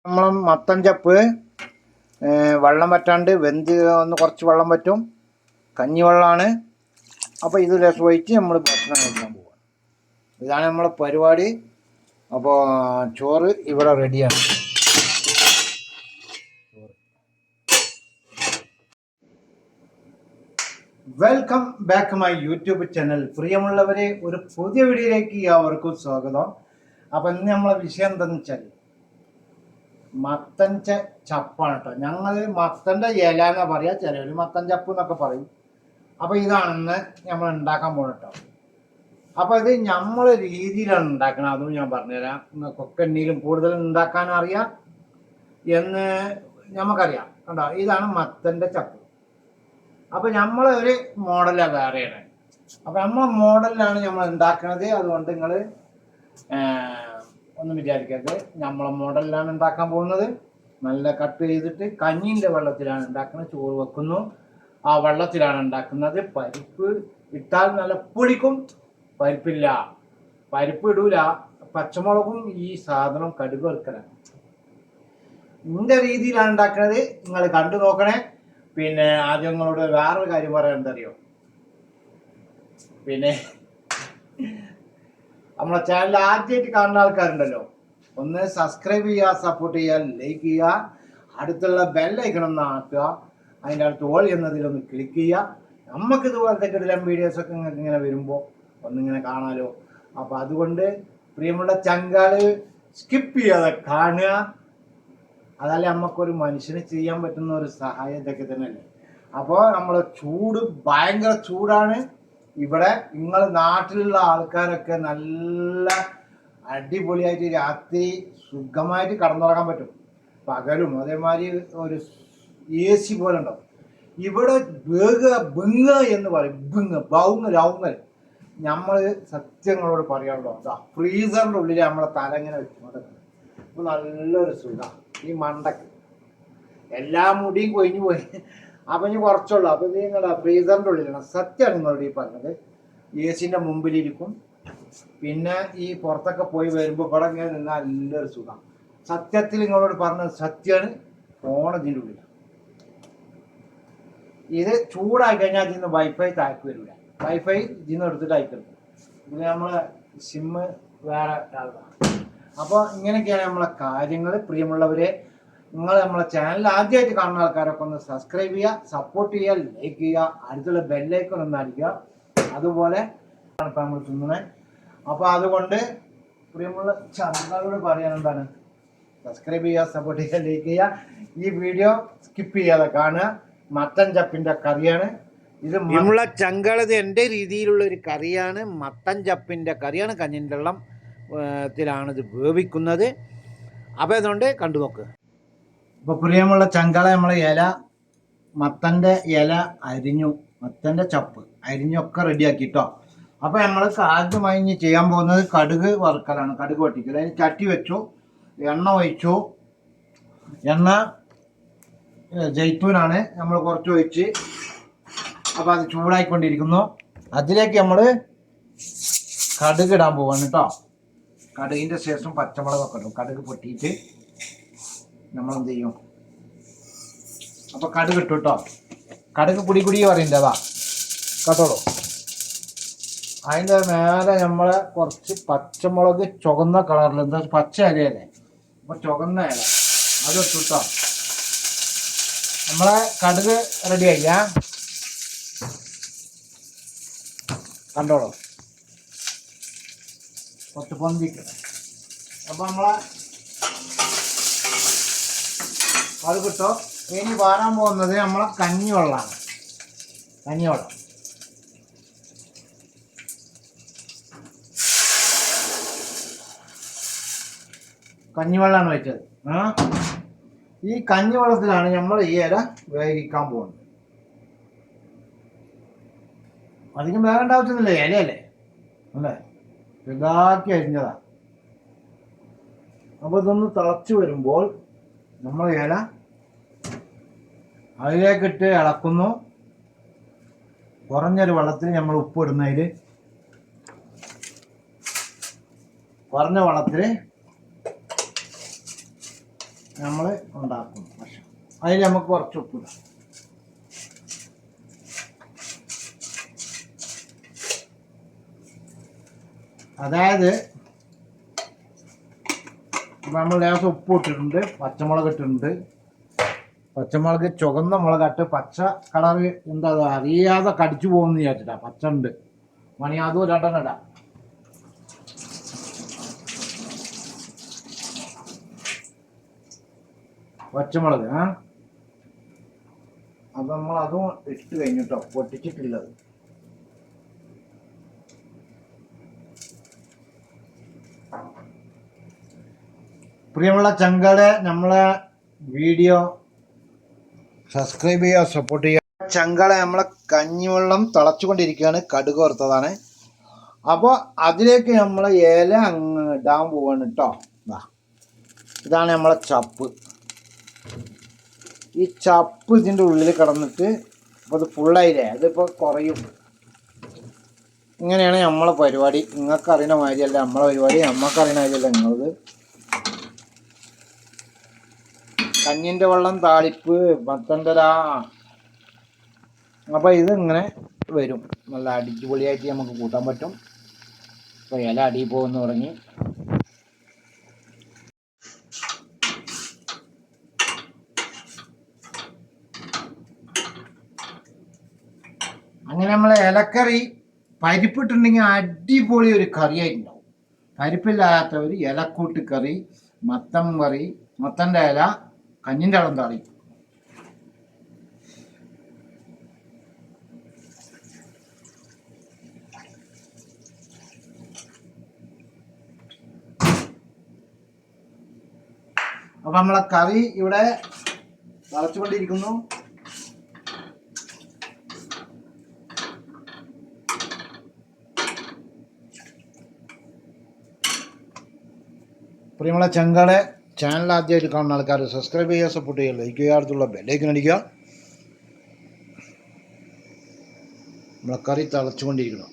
നമ്മൾ മത്തൻ ചപ്പ് വെള്ളം വറ്റാണ്ട് വെന്ത് ഒന്ന് കുറച്ച് വെള്ളം വറ്റും, കഞ്ഞിവെള്ളമാണ്. അപ്പോൾ ഇത് രസം ഒഴിച്ച് നമ്മൾ ഭക്ഷണം കഴിക്കാൻ പോവുക. ഇതാണ് നമ്മളെ പരിപാടി. അപ്പോൾ ചോറ് ഇവിടെ റെഡിയാണ്. Welcome back my YouTube channel. പ്രിയമുള്ളവരെ, ഒരു പുതിയ വീഡിയോയിലേക്ക് അവർക്കും സ്വാഗതം. അപ്പം ഇന്ന് നമ്മളെ വിഷയം എന്താണെന്ന് വെച്ചാൽ മത്തൻ ചപ്പാണ് കേട്ടോ. ഞങ്ങൾ മത്തൻ്റെ ഇല എന്നാ പറയുക, ചിലവർ മത്തൻ ചപ്പ് എന്നൊക്കെ പറയും. അപ്പോൾ ഇതാണെന്ന് നമ്മൾ ഉണ്ടാക്കാൻ പോകണം കേട്ടോ. അപ്പോൾ ഇത് നമ്മളെ രീതിയിലാണ് ഉണ്ടാക്കണം, അതും ഞാൻ പറഞ്ഞുതരാം. നിങ്ങൾക്കൊക്കെ എണ്ണയിലും കൂടുതൽ ഉണ്ടാക്കാൻ അറിയാം എന്ന് നമുക്കറിയാം കേട്ടോ. ഇതാണ് മത്തൻ്റെ ചപ്പ്. അപ്പോൾ നമ്മളെ ഒരു മോഡലാണ് വേറെയാണ്. അപ്പോൾ നമ്മളെ മോഡലിലാണ് നമ്മൾ ഉണ്ടാക്കുന്നത്. അതുകൊണ്ട് നിങ്ങൾ ഒന്നും വിചാരിക്കരുത്, നമ്മളെ മോഡലിലാണ് ഉണ്ടാക്കാൻ പോകുന്നത്. നല്ല കട്ട് ചെയ്തിട്ട് കഞ്ഞീൻ്റെ വെള്ളത്തിലാണ് ഉണ്ടാക്കുന്നത്. ചോറ് വെക്കുന്നു, ആ വെള്ളത്തിലാണ് ഉണ്ടാക്കുന്നത്. പരിപ്പ് ഇട്ടാൽ നല്ല പൊടിക്കും. പരിപ്പില്ല, പരിപ്പ് ഇടൂല. പച്ചമുളകും ഈ സാധനം കടുക് വെക്കലാണ്. ഇന്റെ രീതിയിലാണ് ഉണ്ടാക്കുന്നത്, നിങ്ങൾ കണ്ടു നോക്കണേ. പിന്നെ ആദ്യം നിങ്ങളോട് വേറൊരു കാര്യം പറയാൻ എന്തറിയോ, പിന്നെ നമ്മളെ ചാനൽ ആദ്യമായിട്ട് കാണുന്ന ആൾക്കാരുണ്ടല്ലോ, ഒന്ന് സബ്സ്ക്രൈബ് ചെയ്യുക, സപ്പോർട്ട് ചെയ്യുക, ലൈക്ക് ചെയ്യുക, അടുത്തുള്ള ബെല്ലൈക്കണം ഒന്ന് ആക്കുക, അതിൻ്റെ അടുത്ത് ഓൾ എന്നതിലൊന്ന് ക്ലിക്ക് ചെയ്യുക. നമുക്കിതുപോലത്തെ കിടിലം വീഡിയോസൊക്കെ നിങ്ങൾക്ക് ഇങ്ങനെ വരുമ്പോൾ ഒന്നിങ്ങനെ കാണാമല്ലോ. അപ്പോൾ അതുകൊണ്ട് പ്രിയമുള്ള ചങ്കാള് സ്കിപ്പ് ചെയ്യാതെ കാണുക. അതല്ലേ നമുക്കൊരു മനുഷ്യന് ചെയ്യാൻ പറ്റുന്ന ഒരു സഹായം ഇതൊക്കെ തന്നെയല്ലേ. അപ്പോൾ നമ്മൾ ചൂട് ഭയങ്കര ചൂടാണ് ഇവിടെ. നിങ്ങൾ നാട്ടിലുള്ള ആൾക്കാരൊക്കെ നല്ല അടിപൊളിയായിട്ട് രാത്രി സുഖമായിട്ട് കടന്നുറങ്ങാൻ പറ്റും. പകലും അതേമാതിരി ഒരു AC പോലെ ഉണ്ടാവും. ഇവിടെ ബിങ് എന്ന് പറയും, ബൗങ്ങൽ. നമ്മൾ സത്യങ്ങളോട് പറയാനുള്ളൂ, അതാ ഫ്രീസറിൻ്റെ ഉള്ളിൽ നമ്മളെ തല ഇങ്ങനെ വെച്ചുകൊണ്ട് അപ്പോൾ നല്ലൊരു സുഖം. ഈ മണ്ടക്ക് എല്ലാ മുടിയും കൊഴിഞ്ഞു പോയി. അപ്പം ഇനി കുറച്ചുള്ളൂ. അപ്പം ഇത് നിങ്ങളുടെ ഫ്രീസറിൻ്റെ ഉള്ളിലാണ്. സത്യമാണ് നിങ്ങളോട് ഈ പറഞ്ഞത്. AC-ൻ്റെ മുമ്പിലിരിക്കും. പിന്നെ ഈ പുറത്തൊക്കെ പോയി വരുമ്പോൾ ഇവിടെ ഇങ്ങനെ നിന്നാൽ നല്ലൊരു സുഖം. സത്യത്തിൽ നിങ്ങളോട് പറഞ്ഞത് സത്യമാണ്. ഫോൺ ഇതിൻ്റെ ഉള്ളിലാണ്. ഇത് ചൂടായി കഴിഞ്ഞാൽ ഇതിന് വൈഫൈ താഴേക്ക് വരില്ല. വൈഫൈ ഇതിന്ന് എടുത്തിട്ട് അയക്കരുത്. ഇത് നമ്മളെ സിമ്മ് വേറെ ആളാണ്. അപ്പോൾ ഇങ്ങനെയൊക്കെയാണ് നമ്മളെ കാര്യങ്ങൾ. പ്രിയമുള്ളവരെ, നിങ്ങൾ നമ്മളെ ചാനൽ ആദ്യമായിട്ട് കാണുന്ന ആൾക്കാരൊക്കെ ഒന്ന് സബ്സ്ക്രൈബ് ചെയ്യുക, സപ്പോർട്ട് ചെയ്യുക, ലൈക്ക് ചെയ്യുക, അടുത്തുള്ള ബെല്ലൈക്കൺ ഒന്ന് അടിക്കുക. അതുപോലെ ഇപ്പം നമ്മൾ തിന്നണേ. അപ്പോൾ അതുകൊണ്ട് പ്രിയമുള്ള ചാനലുകളോട് പറയാൻ എന്താണ്, സബ്സ്ക്രൈബ് ചെയ്യുക, സപ്പോർട്ട് ചെയ്യുക, ലൈക്ക് ചെയ്യുക. ഈ വീഡിയോ സ്കിപ്പ് ചെയ്യാതെ കാണുക. മത്തൻ ചപ്പിൻ്റെ കറിയാണ് ഇത്. നമ്മളെ ചങ്കളത് എൻ്റെ രീതിയിലുള്ള ഒരു കറിയാണ്. മത്തൻ ചപ്പിൻ്റെ കറിയാണ്. കഞ്ഞിൻ്റെ വെള്ളം ത്തിലാണ് ഇത് വേവിക്കുന്നത്. അപ്പോൾ അതുകൊണ്ട് കണ്ടു നോക്കുക. ഇപ്പോൾ പ്രിയമുള്ള ചങ്കള, നമ്മളെ ഇല മത്തൻ്റെ ഇല അരിഞ്ഞു, മത്തൻ്റെ ചപ്പ് അരിഞ്ഞൊക്കെ റെഡിയാക്കിട്ടോ. അപ്പോൾ നമ്മൾ ആദ്യമായി ഇനി ചെയ്യാൻ പോകുന്നത് കടുക് വറുക്കലാണ്, കടുക് പൊട്ടിക്കൽ. അതിന് ചട്ടി വെച്ചു, എണ്ണ ഒഴിച്ചു. എണ്ണ ജൈത്തൂനാണ്, നമ്മൾ കുറച്ച് ഒഴിച്ച്. അപ്പോൾ അത് ചൂടായിക്കൊണ്ടിരിക്കുന്നു. അതിലേക്ക് നമ്മൾ കടുക് ഇടാൻ പോവാണ് കേട്ടോ. കടുകിൻ്റെ ശേഷം പച്ചമുളകൊക്കെ ഇടും. കടുക് പൊട്ടിയിട്ട് നമ്മളെന്ത് ചെയ്യും, അപ്പോൾ കടുക് ഇട്ടു കേട്ടോ. കടുക് കുടി പറയണ്ടതാ കേട്ടോളൂ. അതിൻ്റെ മേലെ നമ്മളെ കുറച്ച് പച്ചമുളക് ചുവന്ന കളറിൽ, എന്താ പച്ച ഇലയല്ലേ, അപ്പോൾ ചുവന്ന ഇല അത് ഇട്ടു കേട്ടോ. നമ്മളെ കടുക് റെഡി ആയില്ല, കണ്ടോളൂ. കുറച്ച് പൊന്തിക്കണം. അപ്പോൾ നമ്മളെ അത് കിട്ടോ. ഇനി വാരാൻ പോകുന്നത് നമ്മളെ കഞ്ഞിവെള്ളമാണ്. കഞ്ഞിവെള്ളം കഞ്ഞിവെള്ളമാണ് വെച്ചത്. ഈ കഞ്ഞിവെള്ളത്തിലാണ് നമ്മൾ ഈ ഇല വേവിക്കാൻ പോകുന്നത്. അധികം വേകേണ്ട ആവശ്യമൊന്നുമില്ല, ഇലയല്ലേ അല്ലേ, ഇതാക്കി അരിഞ്ഞതാ. അപ്പോൾ ഇതൊന്ന് തിളച്ച് വരുമ്പോൾ നമ്മൾ ഇല അതിലേക്കിട്ട് ഇളക്കുന്നു. കുറഞ്ഞൊരു വെള്ളത്തിൽ നമ്മൾ ഉപ്പ് ഇടുന്നതിൽ, കുറഞ്ഞ വെള്ളത്തിൽ നമ്മൾ ഉണ്ടാക്കും. പക്ഷെ അതിൽ നമുക്ക് കുറച്ച് ഉപ്പിടാം. അതായത് നമ്മൾ ലേശം ഉപ്പ് ഇട്ടിട്ടുണ്ട്, പച്ചമുളക് ഇട്ടിട്ടുണ്ട്. പച്ചമുളക് ചുവന്ന മുളകട്ട് പച്ച കളറ് എന്താ അറിയാതെ കടിച്ചു പോകുമെന്ന് വിചാരിച്ചിട്ടാ. പച്ച ഉണ്ട് മണി, അതും രണ്ടെണ്ണം ഇടാം. പച്ചമുളക് അത് നമ്മൾ അതും ഇട്ട് കഴിഞ്ഞിട്ടോ, പൊട്ടിച്ചിട്ടുള്ളത്. പ്രിയമുള്ള ചങ്കളെ, നമ്മളെ വീഡിയോ സബ്സ്ക്രൈബ് ചെയ്യുക, സപ്പോർട്ട് ചെയ്യുക. ചങ്കളെ, നമ്മളെ കഞ്ഞിവെള്ളം തിളച്ചുകൊണ്ടിരിക്കുകയാണ്. കടുക് വറുത്തതാണ്. അപ്പോൾ അതിലേക്ക് നമ്മൾ ഇല അങ്ങ് ഇടാൻ പോവാണ് കേട്ടോ. ഇതാണ് നമ്മളെ ചപ്പ്. ഈ ചപ്പ് ഇതിൻ്റെ ഉള്ളിൽ കിടന്നിട്ട് അപ്പോൾ അത് ഫുള്ളായില്ലേ, അതിപ്പോൾ കുറയും. ഇങ്ങനെയാണ് നമ്മളെ പരിപാടി. നിങ്ങൾക്ക് അറിയുന്ന മാതിരിയല്ല നമ്മളെ പരിപാടി, നമ്മൾക്ക് അറിയുന്ന മാതിരിയല്ല നിങ്ങളത്. കഞ്ഞിൻ്റെ വെള്ളം താളിപ്പ് മത്തൻ്റെല. അപ്പോൾ ഇത് ഇങ്ങനെ വരും. നല്ല അടിപൊളിയായിട്ട് നമുക്ക് കൂട്ടാൻ പറ്റും. ഇപ്പോൾ ഇല അടിയിൽ പോകുന്നു തുടങ്ങി. അങ്ങനെ നമ്മളെ ഇലക്കറി പരിപ്പിട്ടുണ്ടെങ്കിൽ അടിപൊളി ഒരു കറിയായിട്ടുണ്ടാവും. പരിപ്പില്ലാത്തവർ ഇലക്കൂട്ട് കറി, മത്തൻ കറി, മത്തൻ്റെ ഇല, കഞ്ഞിൻ്റെ വെള്ളം താളി. അപ്പം നമ്മളെ കറി ഇവിടെ തിളച്ചുകൊണ്ടിരിക്കുന്നു. പ്രിയമുള്ള ചങ്കളെ, ചാനൽ ആദ്യമായിട്ട് കാണുന്ന ആൾക്കാർ സബ്സ്ക്രൈബ് ചെയ്യുക, സപ്പോർട്ട് ചെയ്യുക, ലൈക്ക് ചെയ്യുക, അടുത്തുള്ള ബെല്ലൈക്കൺ അടിക്കുക. നമ്മളെ കറി തിളച്ചുകൊണ്ടിരിക്കണം.